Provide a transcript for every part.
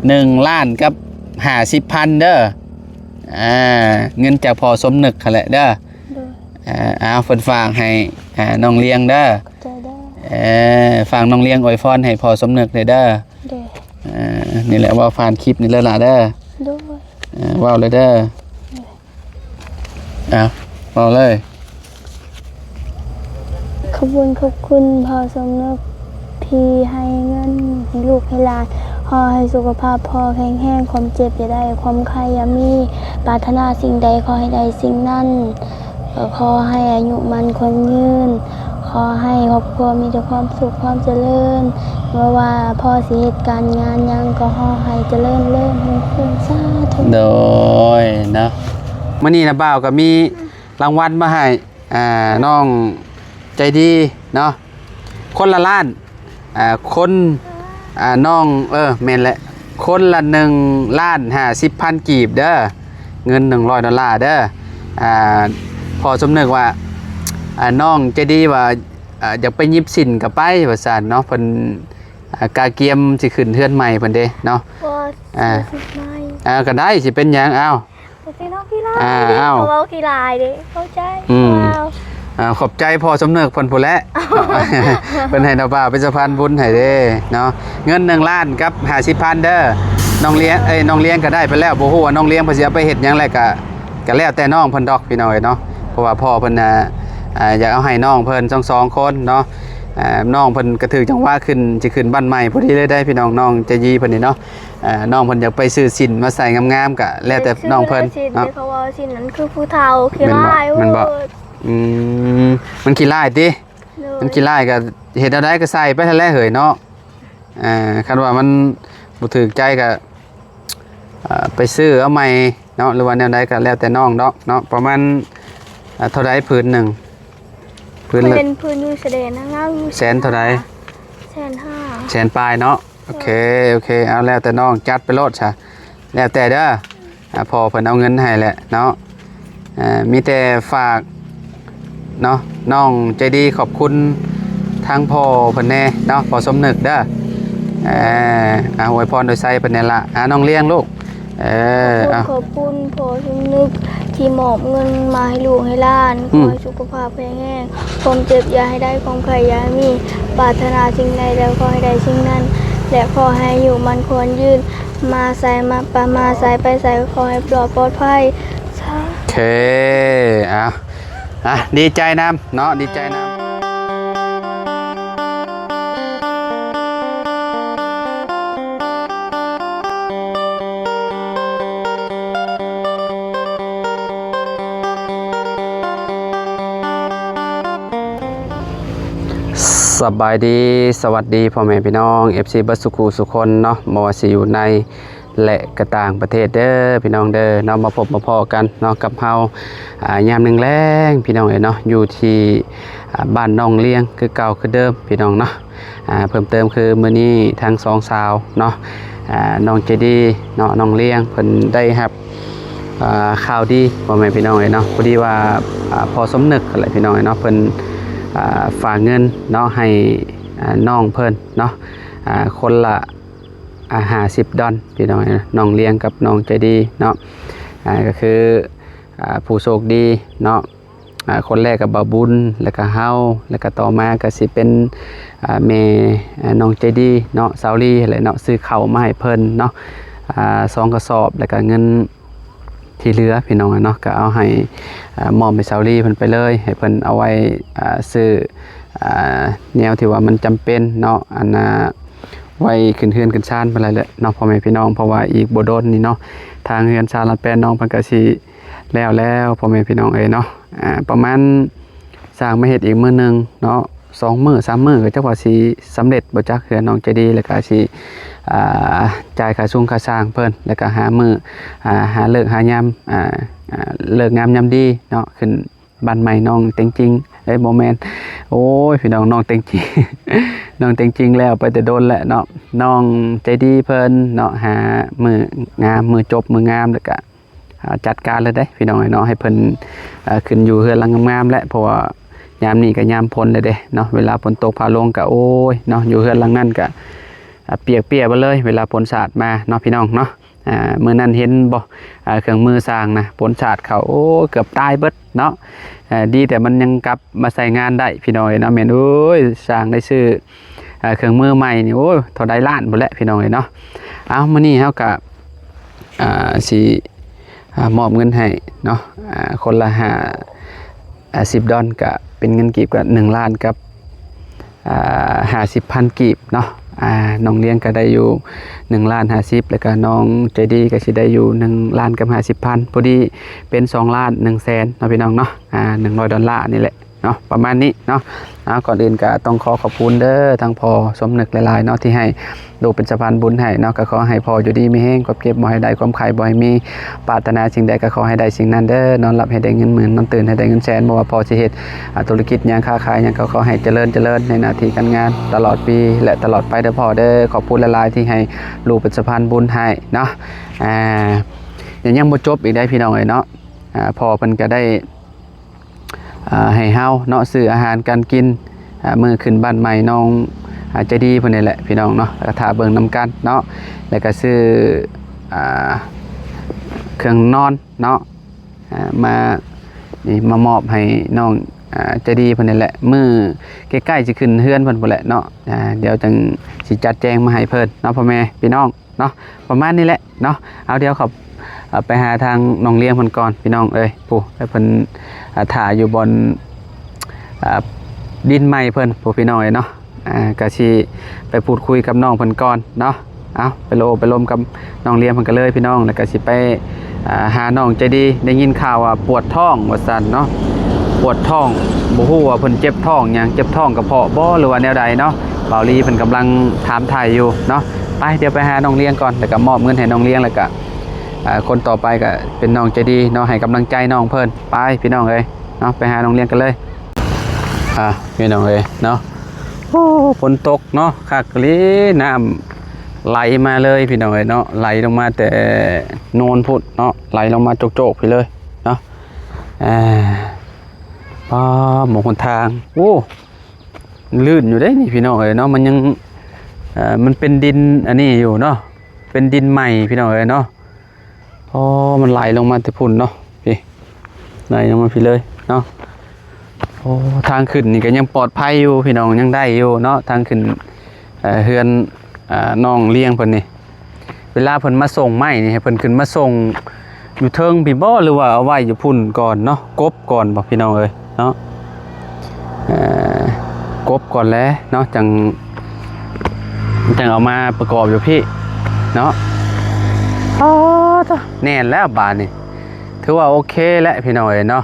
1,000,000กับ50,000เด้อเงินจากพอสมนึกแหละเด้อเอาเพิ่นฝากให้น้องเลี้ยงเด้อฝากน้องเลี้ยงอวยพรให้พอสมนึกเลยเด้อนี่แหละว่าผ่านคลิปนี่เลยล่ะเด้อว้าวเลยเด้อว้าวเลยขอบคุณพอสมนึกที่ให้เงินลูกให้หลานขอให้สุขภาพพ่อแข็งแรงความเจ็บอย่าได้ความไข้อย่ามีปรารถนาสิ่งใดขอให้ได้สิ่งนั้นขอให้อายุมันคนยืนขอให้ครอบครัวมีแต่ความสุขความเจริญเมื่อว่าพ่อสิเหตุการงานยังก็ขอให้เจริญหุ่นสาธุโดยนะมื้อนี้นะบ่าวก็มีรางวัลมาให้น้องใจดีเนาะคนละล้านคนน้องแม่นแหละคนละ1,50,000กีบเด้อเงิน$100เด้อพอสมนึกว่าน้องใจดีว่าอยากไปยิบสินกับไปว่าซั่นเนาะเพิ่นกาเกียมสิขึ้นเฮือนใหม่เพิ่นเด้เนาะก็ได้สิเป็นหยังสิน้องกีฬาเว้ากีฬาเด้เข้าใจขอบใจพอสมนึกเพิ่นพู้นแหละเพิ่นให้น้าบ่าวเป็นสะพานบุญให้เด้เนาะเงิน1,000,000กับ50,000เด้อน้องเลี้ยงก็ได้ไปแล้วบ่ฮู้ว่าน้องเลี้ยงเพิ่นสิเอาไปเฮ็ดหยังแหละก็แล้วแต่น้องเพิ่นดอกพี่น้อยเนาะเพราะว่าพ่อเพิ่นอยากเอาให้น้องเพิ่น2คนเนาะน้องเพิ่นก็ถือจังหวะสิขึ้นบ้านใหม่พอดีเลยได้พี่น้องใจดีเพิ่นนี่เนาะน้องเพิ่นอยากไปซื้อสินมาใส่งามๆก็แล้วแต่น้องเพิ่นเนาะเพราะว่าสินนั้นคือผู้เฒ่าขี้ร้ายมันบ่มันขี้ร้ายติมันขี้ร้ายก็เฮ็ดเอาได้ก็ใส่ไปนั่นแหละเฮ้ยเนาะคันว่ามันบ่ถูกใจก็ไปซื้อเอาใหม่เนาะหรือว่าแนวใดก็แล้วแต่น้องเนาะประมาณเท่าใดผืนนึงเป็นพื้นอยู่แสดงนะงามแสนเท่าใด1,500,000แสนปลายเนาะโอเคเอาแล้วแต่น้องจัดไปโลดซะแล้วแต่เด้อพอเพิ่นเอาเงินให้แหละเนาะมีแต่ฝากเนาะน้องใจดีขอบคุณทางพ่อเพิ่นแน่เนาะพ่อสมนึกเด้ออวยพรโดยใส่เพิ่นนี่ล่ะน้องเลี้ยงลูกขอบคุณพ่อสมนึกที่มอบเงินมาให้ลูกให้หลานขอให้สุขภาพแข็งแรงความเจ็บอย่าให้ได้ความไข้อย่าให้มีปรารถนาสิ่งใดแล้วขอให้ได้สิ่งนั้นและขอให้อยู่มันควรยืนมาใส่ไปใส่ขอให้ปลอดภัยโอเคดีใจนำเนาะดีใจนำสบายดีสวัสดีพ่อแม่พี่น้อง FC บัสสุขุสุคนเนาะบ่ว่าสิอยู่ในและกระต่างประเทศเด้อพี่น้องเด้อเนาะมาพบมาพอกันเนาะกับเฮายามแรงพี่น้องเนาะอยู่ที่บ้านน้องเลี้ยงคือเก่าคือเดิมพี่น้องเนาะเพิ่มเติมคือมื้อนี้ทาง2สาวเนาะน้องใจดีเนาะน้องเลี้ยงเพิ่นได้รับข่าวดีพ่อแม่พี่น้องเนาะพอดีว่าพอสมนึกอะไรพี่น้องเนาะเพิ่นฝากเงินเนาะให้น้องเพิ่นเนาะคนละ$50พี่น้องน้องเลี้ยงกับน้องใจดีเนาะก็คือผู้โชคดีเนาะคนแรกกับบ่าวบุญแล้วก็เฮาแล้วก็ต่อมาก็สิเป็นแม่น้องใจดีเนาะสาวลีอะไรเนาะซื้อข้าวมาให้เพิ่นเนาะ2กระสอบแล้วก็เงินที่เหลือพี่น้องเนาะก็เอาให้มอบให้สาวลีเพิ่นไปเลยให้เพิ่นเอาไว้ซื้อแนวที่ว่ามันจำเป็นเนาะไว้ขึ้นเฮือนขึ้นชานไปเลยแหละเนาะพ่อแม่พี่น้องเพราะว่าอีกบ่โดนนี่เนาะทางเฮือนชานลัดแปนน้องเพิ่นก็สิแล้วพ่อแม่พี่น้องเนาะประมาณสร้างมาเฮ็ดอีกมื้อนึงเนาะ2มื้อ3มื้อก็จักว่าสิสำเร็จบ่จักเฮือนน้องใจดีแล้วก็สิจ่ายค่าสูงค่าสร้างเพิ่นแล้วก็หามื้อหาเลิกหายามเลิกงามยามดีเนาะขึ้นบ้านใหม่น้องเต็งจริงโมเมนต์โอ้ยพี่น้องเต็งจริง น้องเต็งจริงแล้วไปแต่โดนแหละเนาะน้องใจดีเพิ่นเนาะหามืองามมือจบมืองามแล้วก็จัดการเลยได้พี่น้องเนาะให้เพิ่นขึ้นอยู่เฮือนหลังงามๆและเพราะว่ายามนี้ก็ยามพ้นเลยเด้เนาะเวลาฝนตกพาลงก็โอ้ยเนาะอยู่เฮือนหลังนั้นก็ เปียกเปียไปเลยเวลาผลศาสตร์มาเนาะพี่น้องเนาะมื้อนั้นเห็นบ่เครื่องมือสร้างนะผลศาสตร์เขาโอ้เกือบตายเบิดเนาะดีแต่มันยังกลับมาใส่งานได้พี่น้องเนาะแม่นโอ้ยสร้างได้ซื้อเครื่องมือใหม่นี่โอ้ยเท่าใดล้านบ่แล้วพี่น้องเนาะเอามื้อนี้เฮาก็สิมอบเงินให้เนาะคนละ10 ดอลก็เป็นเงินกีบก็1 ล้านกับ50,000 กีบเนาะน้องเลี้ยงก็ได้อยู่1,50,000แล้วก็น้องใจดีก็สิได้อยู่1 ล้านกับ50,000พอดีเป็น2 ล้าน1แสนเนาะพี่น้องเนาะ$100นี่แหละเนาะประมาณนี้เนาะก่อนอื่นก็ต้องขอบคุณเด้อทางพ่อสมนึกหลายๆเนาะที่ให้ดูเป็นสะพานบุญให้เนาะก็ขอให้พ่ออยู่ดีมีแห้งความเจ็บบ่ให้ได้ความไข้บ่ให้มีปรารถนาสิ่งใดก็ขอให้ได้สิ่งนั้นเด้อนอนหลับให้ได้เงินหมื่นนอนตื่นให้ได้เงินแสนบ่ว่าพ่อสิเฮ็ดธุรกิจหยังค้าขายหยังก็ขอให้เจริญในหน้าที่การงานตลอดปีและตลอดไปเด้อพ่อเด้อขอบคุณหลายๆที่ให้ลูกเป็นสะพานบุญให้เนาะยังบ่จบอีกได้พี่น้องเอ้ยเนาะพ่อเพิ่นก็ได้ให้เฮาเนาะซื้ออาหารการกินมื้อขึ้นบ้านใหม่น้องใจดีเพิ่นนี่แหละพี่น้องเนาะแล้วก็ถ้าเบิ่งนํกันเนาะแล้วก็ซื้อเครื่องนอนเนาะมามอบให้น้องใจดีเพิ่นนี่แหละมื้อใกล้ๆสิขึ้นเฮือนเพิ่นพุ่นแหละเนาะเดี๋ยวจังสิจัดแจงมาให้เพิ่นเนาะพ่อแม่พี่น้องเนาะประมาณนี้แหละเนาะเอาเดี๋ยวขอไปหาทางน้องเลี้ยงเพิ่นก่อนพี่น้องเอ้ยปู่ให้เพิ่นถ่าอยู่บนดินใหม่เพิ่นปู่พี่น้องเอ้ยเนาะก็สิไปพูดคุยกับน้องเพิ่นก่อนเนาะเอาไปลมกับน้องเลี้ยงเพิ่นกันเลยพี่น้องแล้วก็สิไปหาน้องใจดีได้ยินข่าวว่าปวดท้องว่าซั่นเนาะปวดท้องบ่ฮู้ว่าเพิ่นเจ็บท้องหยังเจ็บท้องกระเพาะบ่หรือว่าแนวใดเนาะบ่าวลีเพิ่นกำลังถามถ่ายอยู่เนาะไปเดี๋ยวไปหาน้องเลี้ยงก่อนแล้วก็มอบเงินให้น้องเลี้ยงแล้วก็คนต่อไปก็เป็นน้องใจดีเนาะให้กำลังใจน้องเพิ่นไปพี่น้องเอ้ยเนาะไปหาน้องเลี้ยงกันเลยพี่น้องเอ้ยเนาะโอ้ฝนตกเนาะคักเลยน้ำไหลมาเลยพี่น้องเอ้ยเนาะไหลลงมาแต่โนนพุดเนาะไหลลงมาโจกๆไปเลยเนาะหมองหนทางโอ้ลื่นอยู่ได้นี่พี่น้องเอ้ยเนาะมันยังมันเป็นดินอันนี้อยู่เนาะเป็นดินใหม่พี่น้องเอ้ยเนาะมันไหลลงมาแต่พุ่นเนาะพี่ไหลลงมาพี่เลยเนาะโอ้ทางขึ้นนี่ก็ยังปลอดภัยอยู่พี่น้องยังได้อยู่เนาะทางขึ้นเฮือนน้องเลี้ยงเพิ่นนี่เวลาเพิ่นมาส่งไม้นี่ให้เพิ่นขึ้นมาส่งอยู่เทิงพี่บ่หรือว่าเอาไว้อยู่พุ่นก่อนเนาะกบก่อนบอกพี่น้องเอ้ยเนาะกบก่อนแล้วเนาะจังเอามาประกอบอยู่พี่เนาะแน่นแล้วบาทนี่ถือว่าโอเคแล้วพี่น้องเอ้ยเนาะ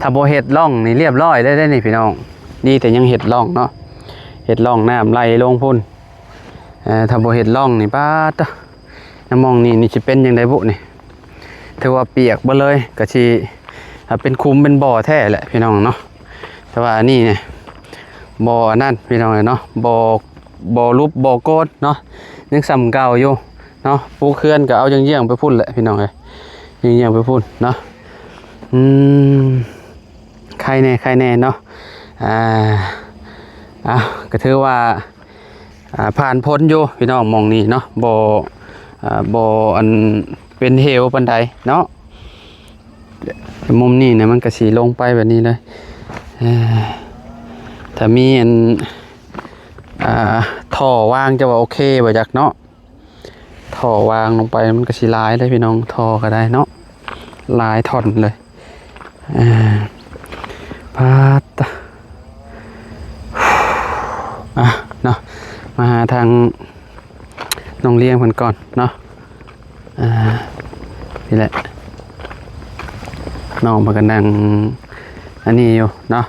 ถ้าบ่เฮ็ดร่องนี่เรียบร้อยได้นี่พี่น้องนี่แต่ยังเฮ็ดร่องเนาะเฮ็ดร่องน้ำไหลลงพุ่นถ้าบ่เฮ็ดร่องนี่ป้าตะน้ำมองนี่สิเป็นจังได๋บุนี่ถือว่าเปียกเบิดเลยก็สิเป็นคุมเป็นบ่อแท้แหละพี่น้องเนาะแต่ว่านี่เนี่ยบ่อนั่นพี่น้องเนาะบ่อรูปบ่อโกดเนาะยังซ้ำเก่าอยู่เนาะปูเขื่อนก็เอาเยี่ยงไปพุ่นแหละพี่น้องเอ้ยเยี่ยงไปพุ่นเนาะใครแน่เนาะก็ถือว่าผ่านพ้นอยู่พี่น้องมองนี่เนาะบ่อันเป็นเหวปานใดเนาะมุมนี้เนี่ยมันก็สีลงไปแบบนี้เลยถ้ามีอันท่อวางจะว่าโอเคบ่จักเนาะท่อวางลงไปมันก็สีลายได้พี่น้องท่อก็ได้เนาะลายท่อนเลยพาดเนาะมาหาทางน้องเลี้ยงเพิ่นก่อนเนาะนี่แหละน้องเพิ่นก็นั่งอันนี้อยู่เนาะ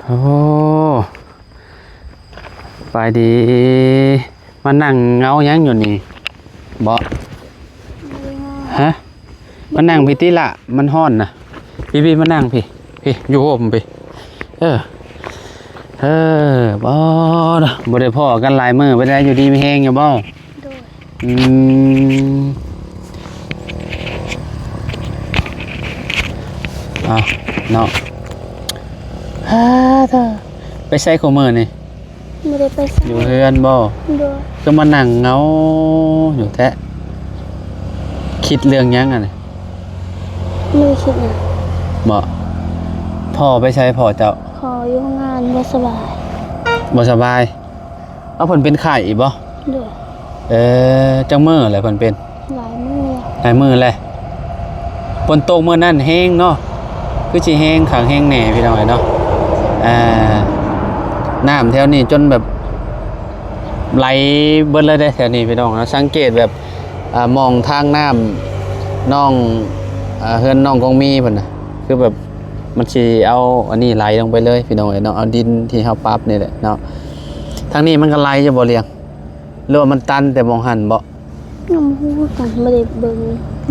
โอ้ไปดีมานั่งเงายังอยู่นี่บ่ฮะมานั่งพี่ติละมันฮ้อนนะพี่มานั่งพี่อยู่ห่มพี่บ่ได้พ่อกันหลายมื้อไปได้อยู่ดีมีแฮงอยู่บ่เนาะเธอไปใส่ข้อมือนี่ ไม่ได้ไปใส่ อยู่เฮือนบ่ โดย ก็มานั่งเหงาอยู่แท้คิดเรื่องหยังอ่ะนี่ ไม่คิดนะ บ่พ่อไปใช้พ่อเจ้า ขออยู่งานบ่สบาย บ่สบายเอาเพิ่นเป็นไข้อีกบ่ โดย จังมื้อแหละเพิ่นเป็น หลายมื้อ หลายมื้อแหละฝนตกมื้อนั้นแฮงเนาะคือสิแฮงขังแฮงแหน่พี่น้องเอ้ยเนาะน้ำแถวนี้จนแบบไหลเบิดเลยเด้แถวนี้พี่น้องนะสังเกตแบบมองทางน้ำน้องเฮือนน้องกองมีเพิ่นน่ะคือแบบมันสิเอาอันนี้ไหลลงไปเลยพี่น้องเอ้ยเนาะเอาดินที่เฮาปรับนี่แหละเนาะทางนี้มันก็ไหลจะบ่เลียงหรือว่ามันตันแต่มองหันบ่ น้ำหูกันไม่ได้เบิ่ง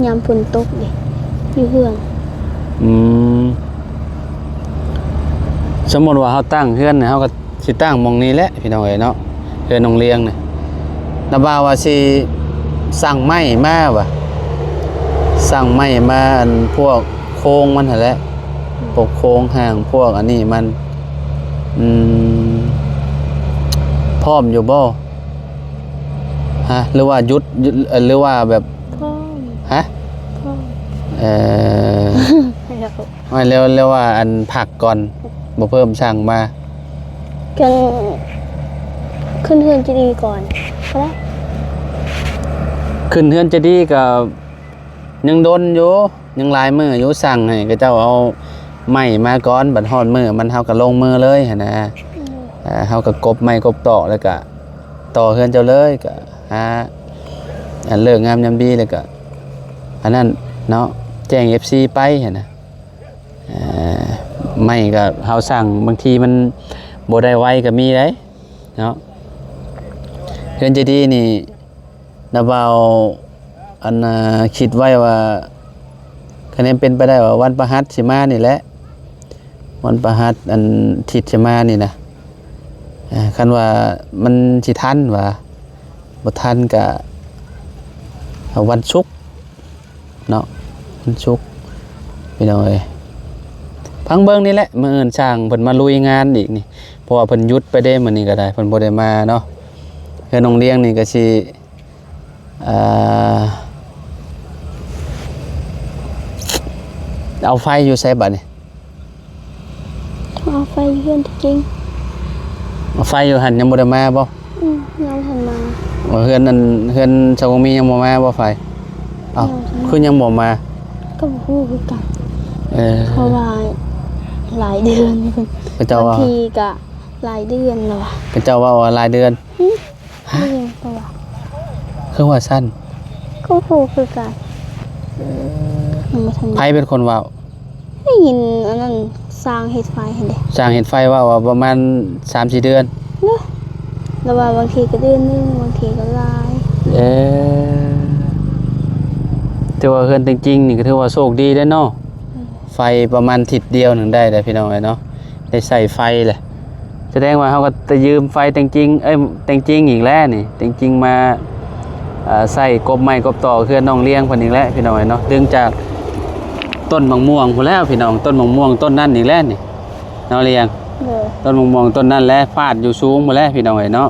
ยามฝนตกเด้อยู่เฮือน อืมสมมุติว่าเฮาตั้งเฮือนเนี่ยเฮาก็สิตั้งหม่องนี้แหละพี่น้องเอ้ยเนาะเฮือนน้องเลียงนี่นะบ่าวว่าสิสั่งไม้มาว่ะสั่งไม้มาอันพวกโครงมันหั่นแหละพวกโครงห่างพวกอันนี้มันอืมพร้อมอยู่บ่ฮะหรือว่าหยุดหรือว่าแบบ พ่อ ฮะ พ่อ แล้ว ไม่เรียกว่าอันผักก่อนบ่เพิ่มช่างมา กันขึ้นเฮือนจะดีก่อนก็ได้ ขึ้นเฮือนจะดีกับยังดนอยู่ยังหลายมืออยู่สั่งให้ก็เจ้าเอาไม้มาก่อนบัดฮอดมือมันเฮาก็ลงมือเลยหั่นนะเฮาก็กบไม้กบตอกแล้วก็ต่อเฮือนเจ้าเลยก็หาอันเลิกงามยามดีแล้วก็อันนั้นเนาะแจ้ง FC ไปหั่นนะไม่ก็เฮาสั่งบางทีมันบ่ได้ไวก็มีได้เนาะเฮือนจะดีนี่นะเบาอันคิดไว้ว่าคะแนนเป็นไปได้ว่าวันประหัสสิมานี่แหละวันประหัสอันทิศสิมานี่นะคันว่ามันสิทันว่าบ่ทันก็วันศุกร์เนาะวันศุกร์พี่น้องเอ้ยพังเบิ่งนี่แหละมื้ออื่นช่างเพิ่นมาลุยงานอีกนี่เพราะว่าเพิ่นหยุดไปได้มื้อนี้ก็ได้เพิ่นบ่ได้มาเนาะเฮือนน้องเลี้ยงนี่ก็สิเอาไฟอยู่ใส่บัดนี่ เอาไฟเฮือนจริง เอาไฟอยู่หันยังบ่ได้มาบ่ งานหันมา ว่าเฮือนนั่นเฮือนชาวมียังบ่มาบ่ไฟเอ้าคือยังบ่มา ก็บ่ฮู้คือกัน เพ ราะว่าหลายเดือนเพิ่น พระเจ้า บาง ว่า ทีก็หลายเดือนแล้วว่ะ พระเจ้าว่าหลายเดือน ไม่ยังตัวว่ะ คือว่าสั้น ก็ฮู้คือกันยังบ่ทัน ไผเป็นคนเว้า ได้ยินอันนั้นสร้างเฮ็ดไฟเห็นเด้ สร้างเห็นไฟว่าประมาณ 3-4 เดือน เนาะแล้วว่าบางทีก็เดือนหนึงบางทีก็หลาย แต่ว่าเฮือนจริงๆนี่ก็ถือว่าโชคดีเด้อเนาะไฟประมาณทิศเดียวหนึงได้เด้อพี่น้องเอ้ยเนาะได้ใส่ไฟแหละแสดงว่าเฮาก็จะยืมไฟจริงๆจริงๆอีกแล้วนี่จริงๆมาใส่กบไม้กบตอกเฮือนน้องเลี้ยงเพิ่นอีกแล้วพี่น้องเอ้ยเนาะดึงจากต้นมะม่วงพุ่นแล้วพี่น้องต้นมะม่วงต้นนั้นอีกแล้วนี่น้องเลี้ยง เด้อ ต้นมะม่วงต้นนั้นแหละฟาดอยู่สูงหมดแล้วพี่น้องเอ้ยเนาะ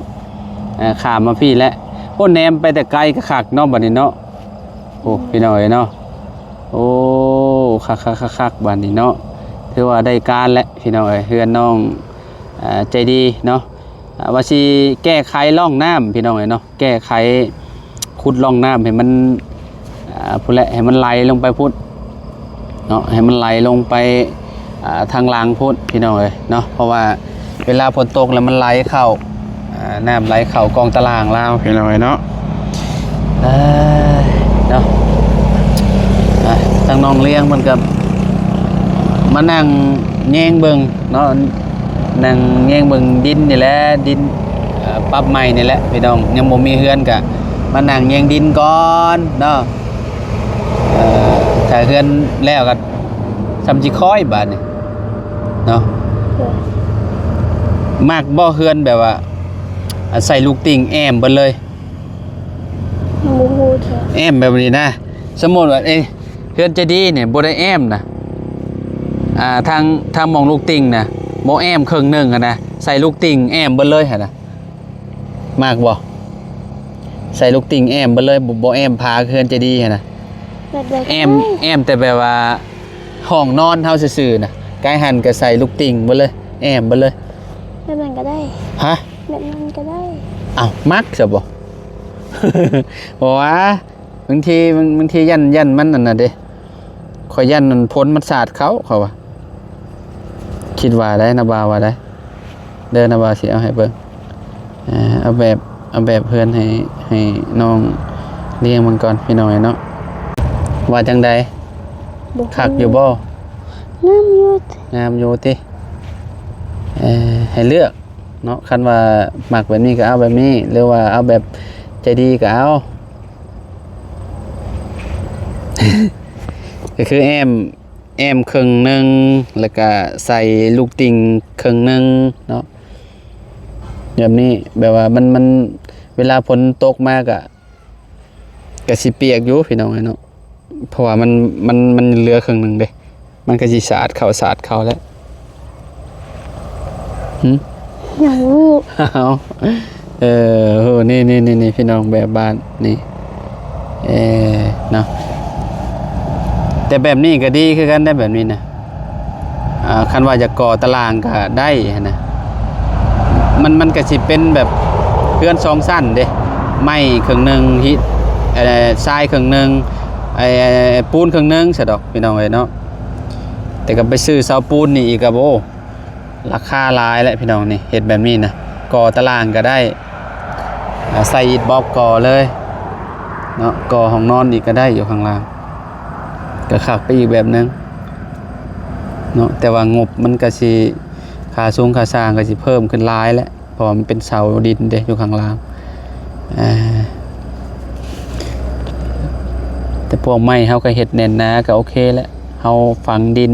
ข้ามมาพี่แล้วโอ้แนมไปแต่ไกลก็คักเนาะบัดนี้เนาะโอ้พี่น้องเอ้ยเนาะโอ้คักบัดนี้เนาะถือว่าได้การแล้วพี่น้องเอ้ยเฮือนน้องใจดีเนาะว่าสิแก้ไขร่องน้ำพี่น้องเอ้ยเนาะแก้ไขขุดร่องน้ำให้มันพุ่นแหละให้มันไหลลงไปพุ่นเนาะให้มันไหลลงไปทางล่างพุ่นพี่น้องเอ้ยเนาะเพราะว่าเวลาฝนตกแล้วมันไหลเข้าน้ำไหลเข้ากองตารางลาวพี่น้องเอ้ยเนาะเนาะทางน้องเลี้ยงมันกับมานั่งแย่งเบิ่งเนาะนั่งแย่งเบิ่งดินนี่แหละดินปรับใหม่นี่แหละพี่น้องยังบ่มีเฮือนกะมานั่งแย่งดินก่อนเนาะถ้าเฮือนแล้วก็ซำสิค่อยบาดนี่เนาะ เด้อ มากบ่เฮือนแบบว่าใส่ลูกติ่งแอมเบิดเลย ยังบ่ฮู้เถอะ แอมแบบนี้นะสมมุติว่าเฮือนจะดีเนี่ยบ่ได้แอมนะทางมองลูกติ่งนะบ่แอมครึ่งหนึงอะนะใส่ลูกติ่งแอมเบิดเลยหั่นน่ะ มากบ่ใส่ลูกติ่งแอมเบ่เลยบ่แอมพาเฮือนจะดีหั่นน่ะ แบบใดก็ แอ ได้ มแต่แบบว่าห้องนอนเฮาซื่อๆน่ะใกล้หันก็ใส่ลูกติ่งเบ่เลยแอมเบ่เลย แบบนั้นก็ได้ ฮะ แบบนั้นก็ได้ อ้าวมักซะบ่ บ่ว่าบางทียันมันนั่นน่ะเด้ข่อยยันมันพ้นมันสาดเขาว่าคิดว่าได้นะบ่าวว่าได้เด้อนะบ่าวสิเอาให้เบิ่งเอาแบบเพื่อนให้น้องเลี้ยงมันก่อนพี่น้อยเนาะว่าจังใดคักอยู่บ่ น้ำยุด งามอยู่ติให้เลือกเนาะคันว่ามักแบบนี้ก็เอาแบบนี้หรือว่าเอาแบบใจดีก็เอา ก็คือแอมครึ่งหนึงแล้วก็ใส่ลูกติ่งครึ่งหนึงเนาะแบบนี้แบบว่ามันเวลาฝนตกมากอะก็สิเปียกอยู่พี่น้องเนาะเพราะว่ามันเหลือครึ่งหนึงเด้มันก็สิสาดเข้าแล้วอย่างลูก เอาโหนี่พี่น้องแบบบ้านนี่เนาะแต่แบบนี้ก็ดีคือกันได้แบบนี้นะคันว่าจะก่อตารางก็ได้นะมันก็สิเป็นแบบเพื่อนสองสั้นเด้ไม้ครึ่งหนึงฮิทรายครึ่งหนึงปูนครึ่งหนึงซะดอกพี่น้องเอ้ยเนาะแต่ก็ไปซื้อเสาปูนนี่อีกก็โอ้ราคาหลายแหละพี่น้องนี่เฮ็ดแบบนี้นะก่อตารางก็ได้ใส่อิฐบล็อกก่อเลยเนาะก่อห้องนอนอีกก็ได้อยู่ข้างล่างก็คักไปอีกแบบนึงเนาะแต่ว่างบมันก็สิค่าสูงค่าสร้างก็สิเพิ่มขึ้นหลายแล้วเพราะมันเป็นเสาดินเด้อยู่ข้างล่างแต่พวกไม้เฮาก็เฮ็ดแน่นหนาก็โอเคแล้วเฮาฝังดิน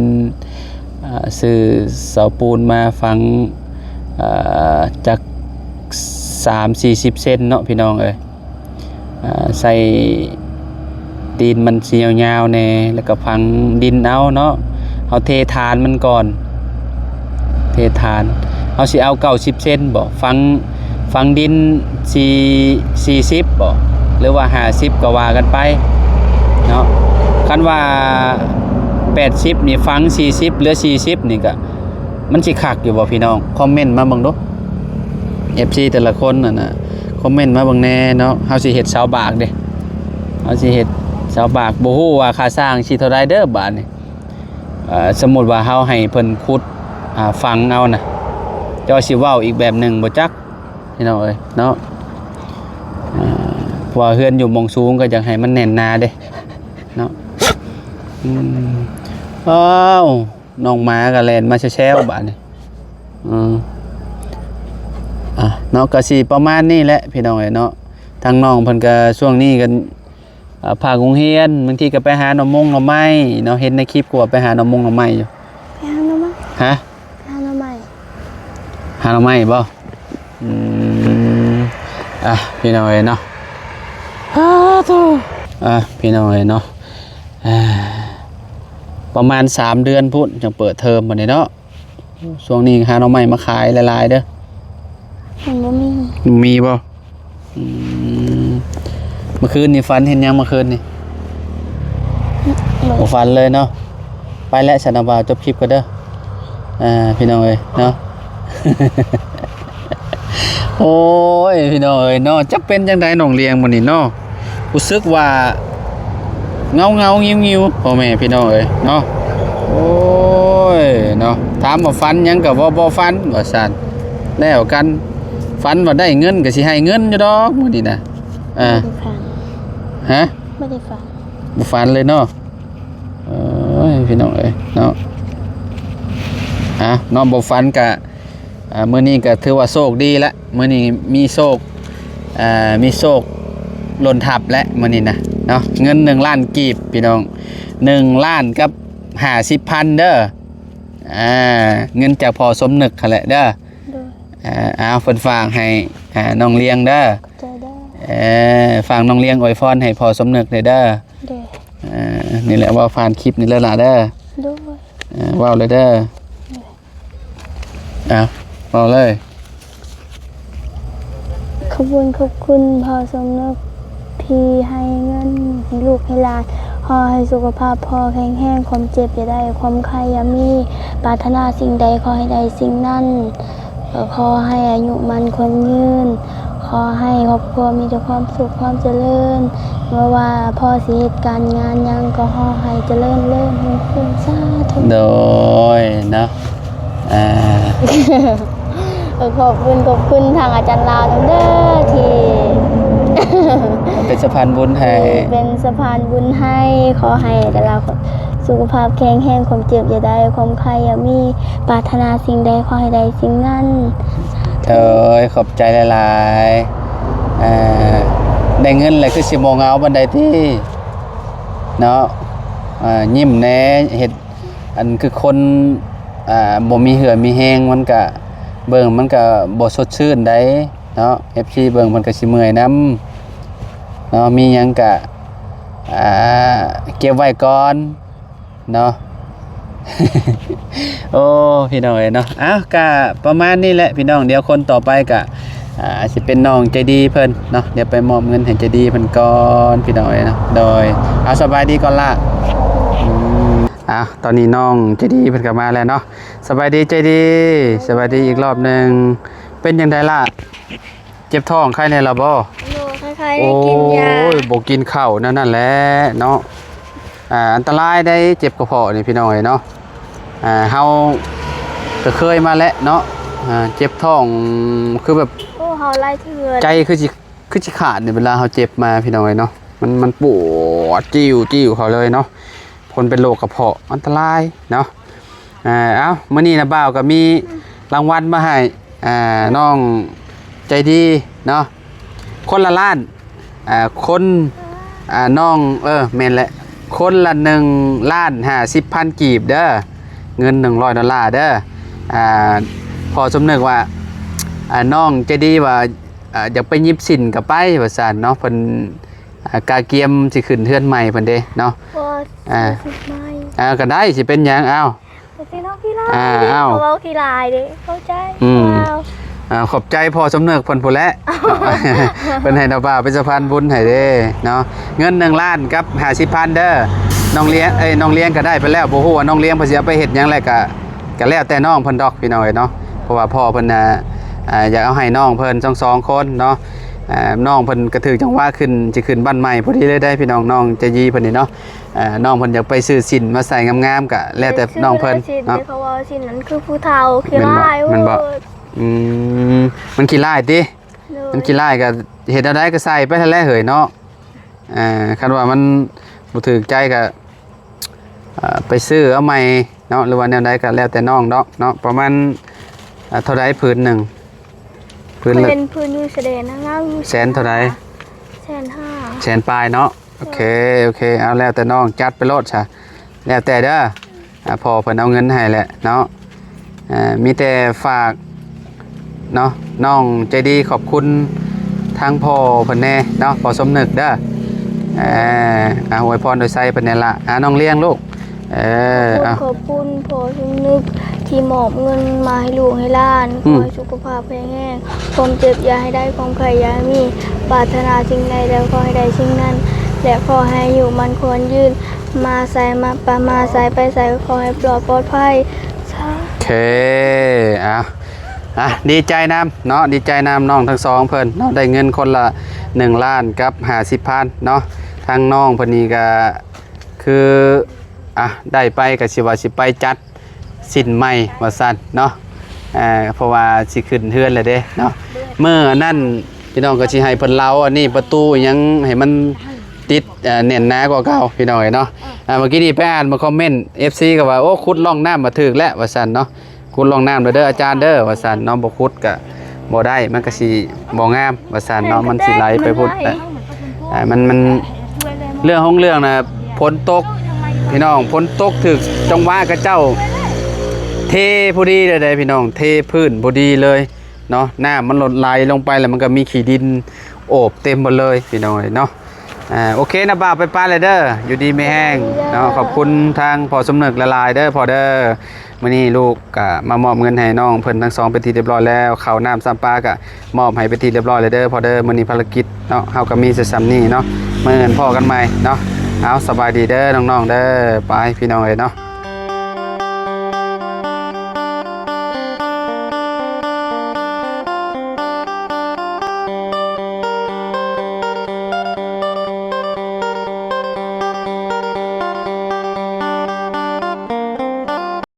ซื้อเสาปูนมาฝังจาก30-40 เซนเนาะพี่น้องเอ้ยใส่ดินมันสียาวๆแน่แล้วก็ฝังดินเอาเนาะเอาเทฐานมันก่อนเทฐานเอาสิเอา90 เซนบ่ฝังดิน40บ่หรือว่า50ก็ว่ากันไปเนาะคันว่า80นี่ฝัง40เหลือ40นี่ก็มันสิคักอยู่บ่พี่น้องคอมเมนต์มาเบิ่งดู FC แต่ละคนน่ะคอมเมนต์มาเบิ่งแน่เนาะเฮาสิเฮ็ดเสาบากเด้เฮาสิเฮ็ดเสาบากบ่ฮู้ว่าค่าสร้างสิเท่าใดเด้อบาดนี้สมมุติว่าเฮาให้เพิ่นขุดฝังเอาน่ะเจ้าสิเว้าอีกแบบหนึงบ่จักพี่น้องเอ้ยเนาะเพราะว่าเฮือนอยู่หม่องสูงก็อยากให้มันแน่นหนาเด้เนาะอ้าวน้องหมาก็แล่นมาแช่ๆบาดนี้เนาะก็สิประมาณนี้แหละพี่น้องเอ้ยเนาะทางน้องเพิ่นก็ช่วงนี้กันภาคโรงเรียนบางทีก็ไปหาหน่อไม้เนาะเห็นในคลิปก็ว่าไปหาหน่อไม้อยู่ไปหาหน่อไม้ ฮะ หาหน่อไม้ หาหน่อไม้บ่พี่น้องเอ้ยเนาะพี่น้องเอ้ยเนาะประมาณ3 เดือนพุ่นจังเปิดเทอมบัดนี้เนาะช่วงนี้หาหน่อไม้มาขายหลายๆเด้อมันบ่มี มีบ่เมื่อคืนนี่ฝันเห็นยังเมื่อคืนนี่บ่ฝันเลยเนาะไปแล้วฉันเอาบ่าวจบคลิปก็เด้อพี่น้องเอ้ยเนาะ โอ้ยพี่น้องเอ้ยเนาะจักเป็นจังไดน้องเลี้ยงมื้อนี้เนาะรู้สึกว่าเงางิ้วๆพ่อแม่พี่น้องเอ้ยเนาะโอ้ยเนาะถามว่าฝันหยังก็บ่ฝันว่าซั่นแล้วกันฝันว่าได้เงินก็สิให้เงินอยู่ดอกมื้อนี้น่ะไม่ได้ฝันฮะไม่ได้ฝันบ่ฝันเลยเนาะพี่น้องเอ้ยเนาะน้องบ่ฝันก็มื้อนี้ก็ถือว่าโชคดีแล้วมื้อนี้มีโชคหล่นทับแล้วมื้อนี้นะเนาะเงิน1 ล้านกีบพี่น้อง1 ล้านกับ50,000เด้อเงินจากพ่อสมนึกนั่นแหละเด้อเพิ่นฝากให้น้องเลี้ยงเด้อฝากน้องเลี้ยงอวยพรให้พ่อสมนึกเด้อนี่แหละว่าผ่านคลิปนี่แล้วล่ะเด้อว้าวเลยเด้อว้าวเลย ขอบคุณพอสมนึกที่ให้เงินให้ลูกให้หลานขอให้สุขภาพพ่อแข็งแรงความเจ็บอย่าได้ความไข้อย่ามีปรารถนาสิ่งใดขอให้ได้สิ่งนั้นขอให้อายุมันคนยืนขอให้ครอบครัวมีแต่ความสุขความเจริญเมื่อว่าพ่อสิเหตุการงานยังก็ขอให้เจริญเริ่มขึ้นสาธุ โดยเนาะขอบคุณทางอาจารย์ลาวทั้งเด้อที่ เป็นสะพานบุญให้ เป็นสะพานบุญให้ขอให้แต่ละคนสุขภาพแข็งแรงความเจ็บอย่าได้ความไข้อย่ามีปรารถนาสิ่งใดขอให้ได้สิ่งนั้น ขอบใจหลายๆได้เงินเลยคือสิโมงเอาบันไดที่เนาะยิ้มแน่เห็ดอันคือคนบ่มีเหือมีแหงมันก็เบิ่งมันก็บ่สดชื่นได้เนาะ FC เบิ่งมันก็สิเมื่อยนำเนาะมีหยังก็เก็บไว้ก่อนเนาะ โอ้พี่น้องเนาะอ้าวก็ประมาณนี้แหละพี่น้องเดี๋ยวคนต่อไปก็สิเป็นน้องใจดีเพิ่นเนาะเดี๋ยวไปมอบเงินให้ใจดีเพิ่นก่อนพี่น้องเนาะโดยเอาสบายดีก่อนละตอนนี้น้องใจดีเพิ่นก็มาแล้วเนาะสบายดีใจดีสบายดีอีกรอบนึงเป็นจังไดล่ะเจ็บท้องไข้แน่ล่ะบ่คล้ายๆได้กินยา โอ้ยบ่กินข้าวนั่นแหละเนาะอันตรายได้เจ็บกระเพาะนี่พี่น้องเนาะเฮาก็เคยมาแล้วเนาะเจ็บท้องคือแบบ โอ้เฮาไล่เถื่อน ใจคือสิขาดเนี่ยเวลาเฮาเจ็บมาพี่น้องเนาะมันปวดจิ้วเขาเลยเนาะคนเป็นโรคกระเพาะอันตรายเนาะเอ้ามื้อนี้นะบ่าวก็มีรางวัลมาให้น้องใจดีเนาะคนละล้านคนน้องแม่นแหละคนละ1,50,000 กีบเด้อเงิน$100เด้อพอสมนึกว่าน้องใจดีว่าอยากไปยิบสินกับไปว่าซั่นเนาะเพิ่นกาเกียมสิขึ้นเทือนใหม่เพิ่นเด้เนาะก็ได้สิเป็นหยังเอ้าสิน้องขี้ลายเว้าขี้ลายเด้เข้าใจขอบใจพอสมนึกเพิ่นพู้นแหละ เพิ่นให้ดอกบ่าวเป็นสะพานบุญให้เด้เนาะเงิน1ล้านกับ50,000เด้อน้องเลี้ยงก็ได้ไปแล้วบ่ฮู้ว่าน้องเลี้ยงเพิ่นสิเอาไปเฮ็ดหยังแหละก็แล้วแต่น้องเพิ่นดอกพี่น้องเนาะเพราะว่าพ่อเพิ่นอยากเอาให้น้องเพิ่น2คนเนาะน้องเพิ่นก็ถือจังหวะขึ้นบ้านใหม่พอดีเลยได้พี่น้องใจยีเพิ่นนี่เนาะน้องเพิ่นอยากไปซื้อสินมาใส่งามๆก็แล้วแต่น้องเพิ่นเนาะเขาว่าสินนั้นคือผู้เฒ่าขี้ลายมันบ่มันขี้ลายติมันขี้ลายก็เฮ็ดได้ก็ใส่ไปทันแลเหยเนาะคันว่ามันบ่ถูกใจก็ไปซื้อเอาใหม่เนาะหรือว่าแนวใดก็แล้วแต่น้องดอกเนาะประมาณเท่าใดพื้นหนึ่งพื้นละเป็นพื้นอยู่เสด็จนะงามแสนเท่าใด1,500,000แสนปลายเนาะโอเคเอาแล้วแต่น้องจัดไปโลดซะแล้วแต่เด้อพอเพิ่นเอาเงินให้แหละเนาะมีแต่ฝากเนาะน้องใจดีขอบคุณทางพ่อเพิ่นแน่เนาะพ่อสมนึกเด้ออวยพรโดยใส่เพิ่นนี่ล่ะน้องเลี้ยงลูกขอบคุณพ่อสมนึกที่มอบเงินมาให้ลูกให้หลานขอให้สุขภาพแข็งแรงความเจ็บอย่าให้ได้ความไข้อย่าให้มีปรารถนาสิ่งใดแล้วขอให้ได้สิ่งนั้นและขอให้อยู่มันควรยืนมาใส่มาปามาใส่ไปใส่ขอให้ปลอดภัยโอเคดีใจนำเนาะดีใจนำน้องทั้งสองเพิ่นเนาะได้เงินคนละ1ล้านกับ50,000เนาะทางน้องเพิ่นนี่ก็คือได้ไปก็สิว่าสิไปจัดสินใหม่ว่าซั่นเนาะเพราะว่าสิขึ้นเฮือนแล้วเด้เนาะเมื่อนั้นพี่น้องก็สิให้เพิ่นเล่าอันนี้ประตูยังให้มันติดแน่นหนากว่าเก่าพี่น้องเนาะเมื่อกี้นี่ไปอ่านมาคอมเมนต์ FC ก็ว่าโอ้ขุดร่องน้ำมาถึกแล้วว่าซั่นเนาะขุดร่องน้ำเด้ออาจารย์เด้อว่าซั่นเนาะบ่ขุดก็บ่ได้มันก็สิบ่งามว่าซั่นเนาะมันสิไหลไปพุ่นมันเรื่องของเรื่องน่ะฝนตกพี่น้องฝนตกถึกจังหวะกับเจ้าเทพอดีเลยพี่น้องเทพื้นพอดีเลยเนาะน้ำมันหล่นไหลลงไปแล้วมันก็มีขี้ดินโอบเต็มหมดเลยพี่น้องเนาะโอเคนะบ่าวไปป้าเลยเด้ออยู่ดีไม่แห้งเนาะขอบคุณทางพอสมนึกละลายเด้อพอเด้อ มื้อนี้ลูกก็มามอบเงินให้น้องเพิ่นทั้งสองเป็นที่เรียบร้อยแล้วข้าวน้ำซ้ำปลาก็มอบให้เป็นที่เรียบร้อยเลยเด้อพอเด้อมื้อนี้ภารกิจเนาะเฮาก็มีแต่ซ้ำนี้เนาะมื้ออื่นพ่อกันใหม่เนาะเอาสบายดีเด้อน้องๆเด้อไปพี่น้องเอ้ยเนาะ